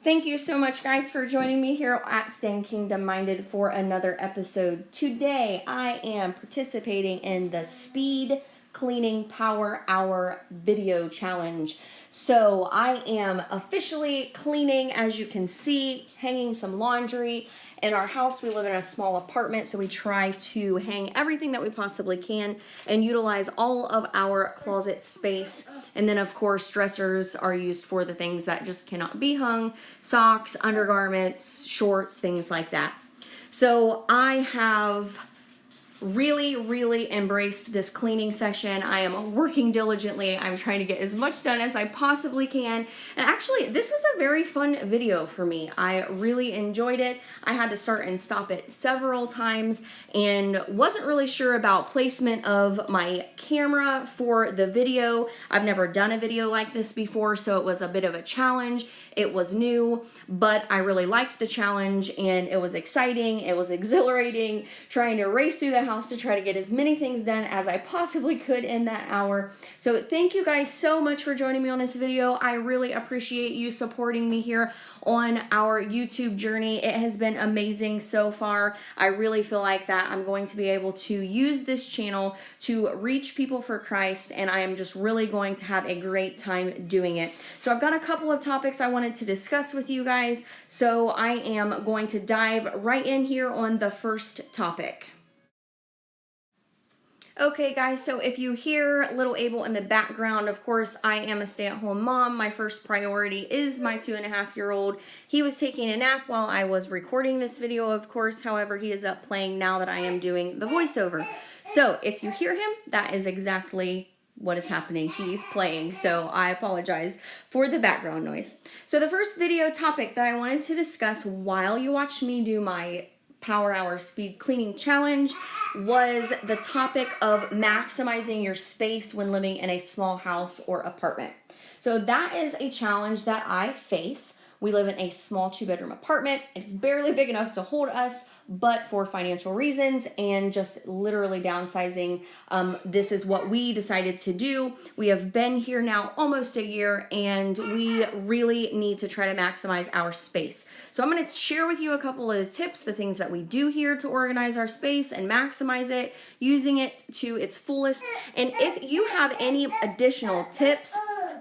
Thank you so much, guys, for joining me here at Staying Kingdom Minded for another episode. Today, I am participating in the Speed Cleaning Power Hour video challenge. So I am officially cleaning, as you can see, hanging some laundry. In our house, we live in a small apartment, so we try to hang everything that we possibly can and utilize all of our closet space. And then, of course, dressers are used for the things that just cannot be hung: socks, undergarments, shorts, things like that. So I have really embraced this cleaning session. I am working diligently. I'm trying to get as much done as I possibly can. And actually, this was a very fun video for me. I really enjoyed it. I had to start and stop it several times and wasn't really sure about placement of my camera for the video. I've never done a video like this before, so it was a bit of a challenge. It was new, but I really liked the challenge and it was exciting. It was exhilarating, trying to race through the house to try to get as many things done as I possibly could in that hour. So thank you guys so much for joining me on this video. I really appreciate you supporting me here on our YouTube journey. It has been amazing so far. I really feel like that I'm going to be able to use this channel to reach people for Christ, and I am just really going to have a great time doing it. So I've got a couple of topics I wanted to discuss with you guys, so I am going to dive right in here on the first topic. Okay, guys, so if you hear little Abel in the background, of course, I am a stay-at-home mom. My first priority is my 2.5-year-old. He was taking a nap while I was recording this video, of course. However, he is up playing now that I am doing the voiceover. So if you hear him, that is exactly what is happening. He's playing, so I apologize for the background noise. So the first video topic that I wanted to discuss while you watch me do my Power Hour Speed Cleaning Challenge was the topic of maximizing your space when living in a small house or apartment. So that is a challenge that I face. We live in a small 2-bedroom apartment. It's barely big enough to hold us, but for financial reasons and just literally downsizing, this is what we decided to do. We have been here now almost a year, and we really need to try to maximize our space. So I'm going to share with you a couple of the tips, the things that we do here to organize our space and maximize it, using it to its fullest. And if you have any additional tips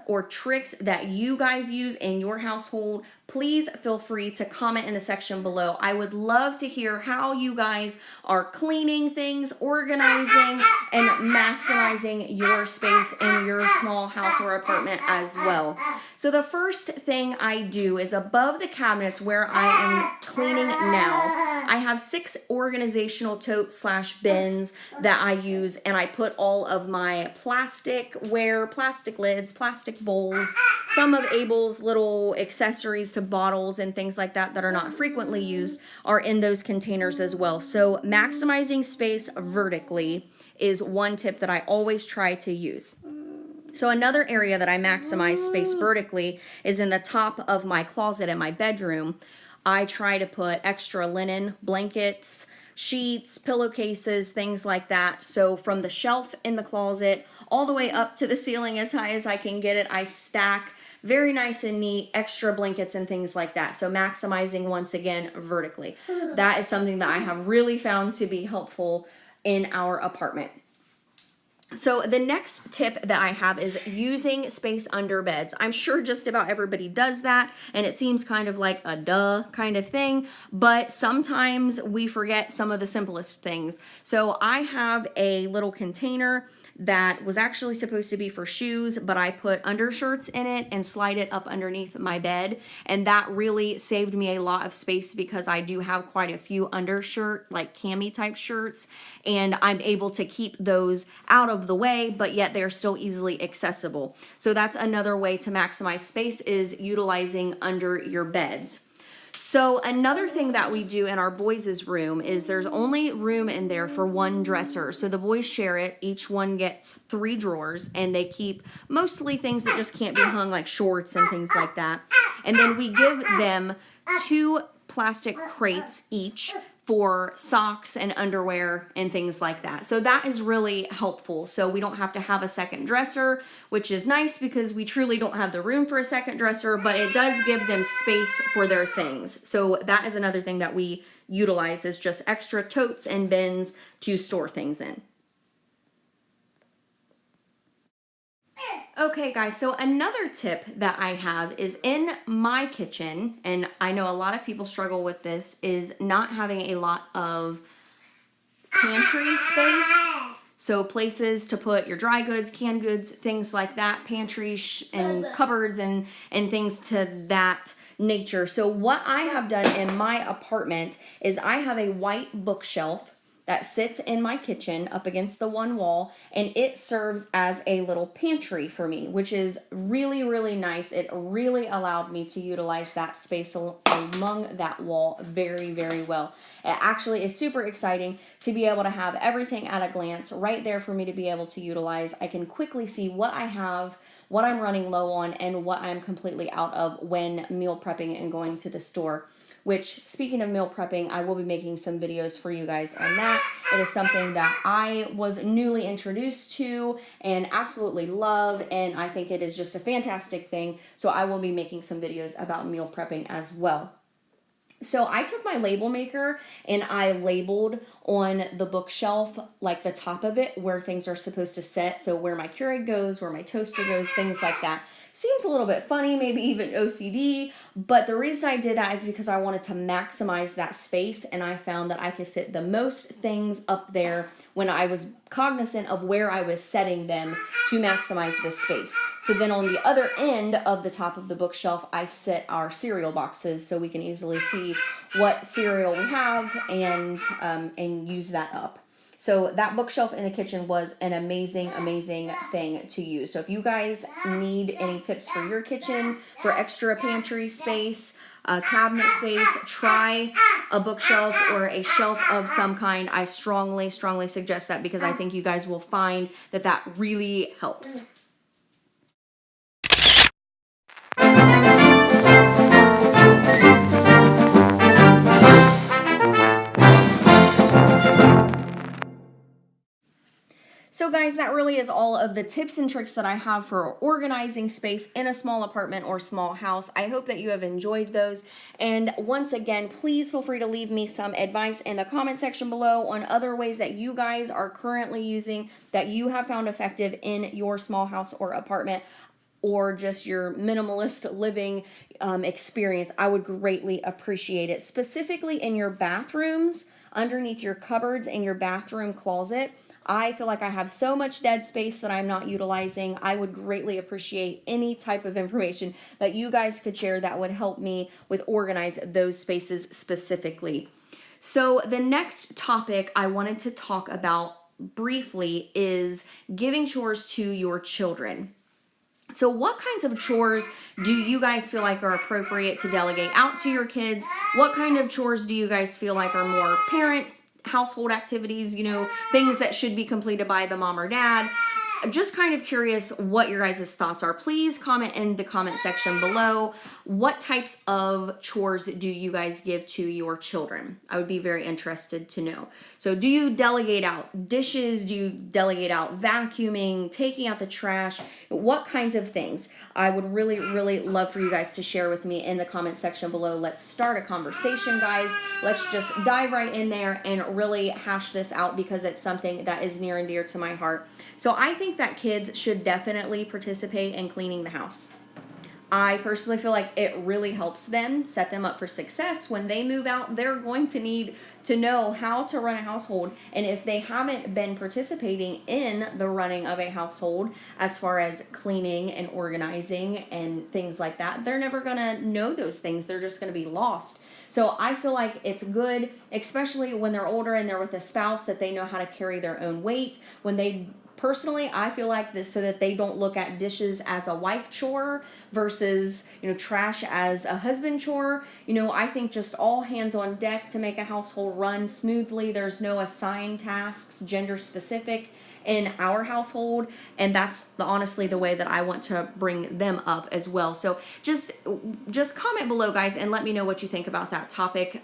or tricks that you guys use in your household, please feel free to comment in the section below. I would love to hear how you guys are cleaning things, organizing, and maximizing your space in your small house or apartment as well. So the first thing I do is above the cabinets where I am cleaning now, I have 6 organizational totes / bins that I use, and I put all of my plasticware, plastic lids, plastic bowls, some of Abel's little accessories to bottles and things like that that are not frequently used are in those containers as well. So maximizing space vertically is one tip that I always try to use. So another area that I maximize space vertically is in the top of my closet in my bedroom. I try to put extra linen, blankets, sheets, pillowcases, things like that. So from the shelf in the closet all the way up to the ceiling as high as I can get it, I stack very nice and neat extra blankets and things like that. So maximizing, once again, vertically. That is something that I have really found to be helpful in our apartment. So the next tip that I have is using space under beds. I'm sure just about everybody does that, and it seems kind of like a duh kind of thing, but sometimes we forget some of the simplest things. So I have a little container that was actually supposed to be for shoes, but I put undershirts in it and slide it up underneath my bed, and that really saved me a lot of space because I do have quite a few undershirt, like cami type shirts, and I'm able to keep those out of the way, but yet they're still easily accessible. So that's another way to maximize space, is utilizing under your beds. So another thing that we do in our boys' room is there's only room in there for one dresser. So the boys share it. Each one gets 3 drawers, and they keep mostly things that just can't be hung, like shorts and things like that. And then we give them 2 plastic crates each for socks and underwear and things like that. So that is really helpful. So we don't have to have a second dresser, which is nice because we truly don't have the room for a second dresser, but it does give them space for their things. So that is another thing that we utilize, is just extra totes and bins to store things in. Okay guys, so another tip that I have is in my kitchen, and I know a lot of people struggle with this, is not having a lot of pantry space. So places to put your dry goods, canned goods, things like that, pantries and cupboards and things to that nature. So what I have done in my apartment is I have a white bookshelf that sits in my kitchen up against the one wall, and it serves as a little pantry for me, which is really, really nice. It really allowed me to utilize that space along that wall very, very well. It actually is super exciting to be able to have everything at a glance right there for me to be able to utilize. I can quickly see what I have, what I'm running low on, and what I'm completely out of when meal prepping and going to the store. Which, speaking of meal prepping, I will be making some videos for you guys on that. It is something that I was newly introduced to and absolutely love, and I think it is just a fantastic thing. So I will be making some videos about meal prepping as well. So I took my label maker and I labeled on the bookshelf, like the top of it, where things are supposed to sit. So where my Keurig goes, where my toaster goes, things like that. Seems a little bit funny, maybe even OCD, but the reason I did that is because I wanted to maximize that space, and I found that I could fit the most things up there when I was cognizant of where I was setting them to maximize the space. So then on the other end of the top of the bookshelf, I set our cereal boxes so we can easily see what cereal we have and use that up. So that bookshelf in the kitchen was an amazing, amazing thing to use. So if you guys need any tips for your kitchen, for extra pantry space, cabinet space, try a bookshelf or a shelf of some kind. I strongly, strongly suggest that because I think you guys will find that that really helps. So guys, that really is all of the tips and tricks that I have for organizing space in a small apartment or small house. I hope that you have enjoyed those. And once again, please feel free to leave me some advice in the comment section below on other ways that you guys are currently using that you have found effective in your small house or apartment, or just your minimalist living experience. I would greatly appreciate it. Specifically in your bathrooms, underneath your cupboards and your bathroom closet. I feel like I have so much dead space that I'm not utilizing. I would greatly appreciate any type of information that you guys could share that would help me with organize those spaces specifically. So the next topic I wanted to talk about briefly is giving chores to your children. So what kinds of chores do you guys feel like are appropriate to delegate out to your kids? What kind of chores do you guys feel like are more parent household activities, things that should be completed by the mom or dad? Just kind of curious what your guys' thoughts are. Please comment in the comment section below. What types of chores do you guys give to your children? I would be very interested to know. So do you delegate out dishes? Do you delegate out vacuuming, taking out the trash? What kinds of things? I would really, really love for you guys to share with me in the comment section below. Let's start a conversation, guys. Let's just dive right in there and really hash this out because it's something that is near and dear to my heart. So I think that kids should definitely participate in cleaning the house. I personally feel like it really helps them set them up for success. When they move out, they're going to need to know how to run a household. And if they haven't been participating in the running of a household as far as cleaning and organizing and things like that, they're never going to know those things. They're just going to be lost. So I feel like it's good, especially when they're older and they're with a spouse, that they know how to carry their own weight. Personally, I feel like this so that they don't look at dishes as a wife chore versus, trash as a husband chore. I think just all hands on deck to make a household run smoothly. There's no assigned tasks, gender specific in our household, and that's honestly the way that I want to bring them up as well. So just comment below, guys, and let me know what you think about that topic.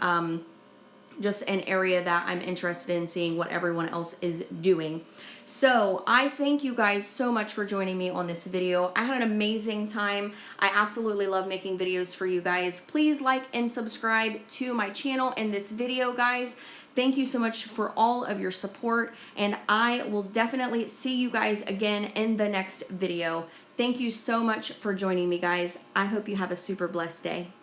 just an area that I'm interested in seeing what everyone else is doing. So I thank you guys so much for joining me on this video. I had an amazing time. I absolutely love making videos for you guys. Please like and subscribe to my channel and this video, guys. Thank you so much for all of your support, and I will definitely see you guys again in the next video. Thank you so much for joining me, guys. I hope you have a super blessed day.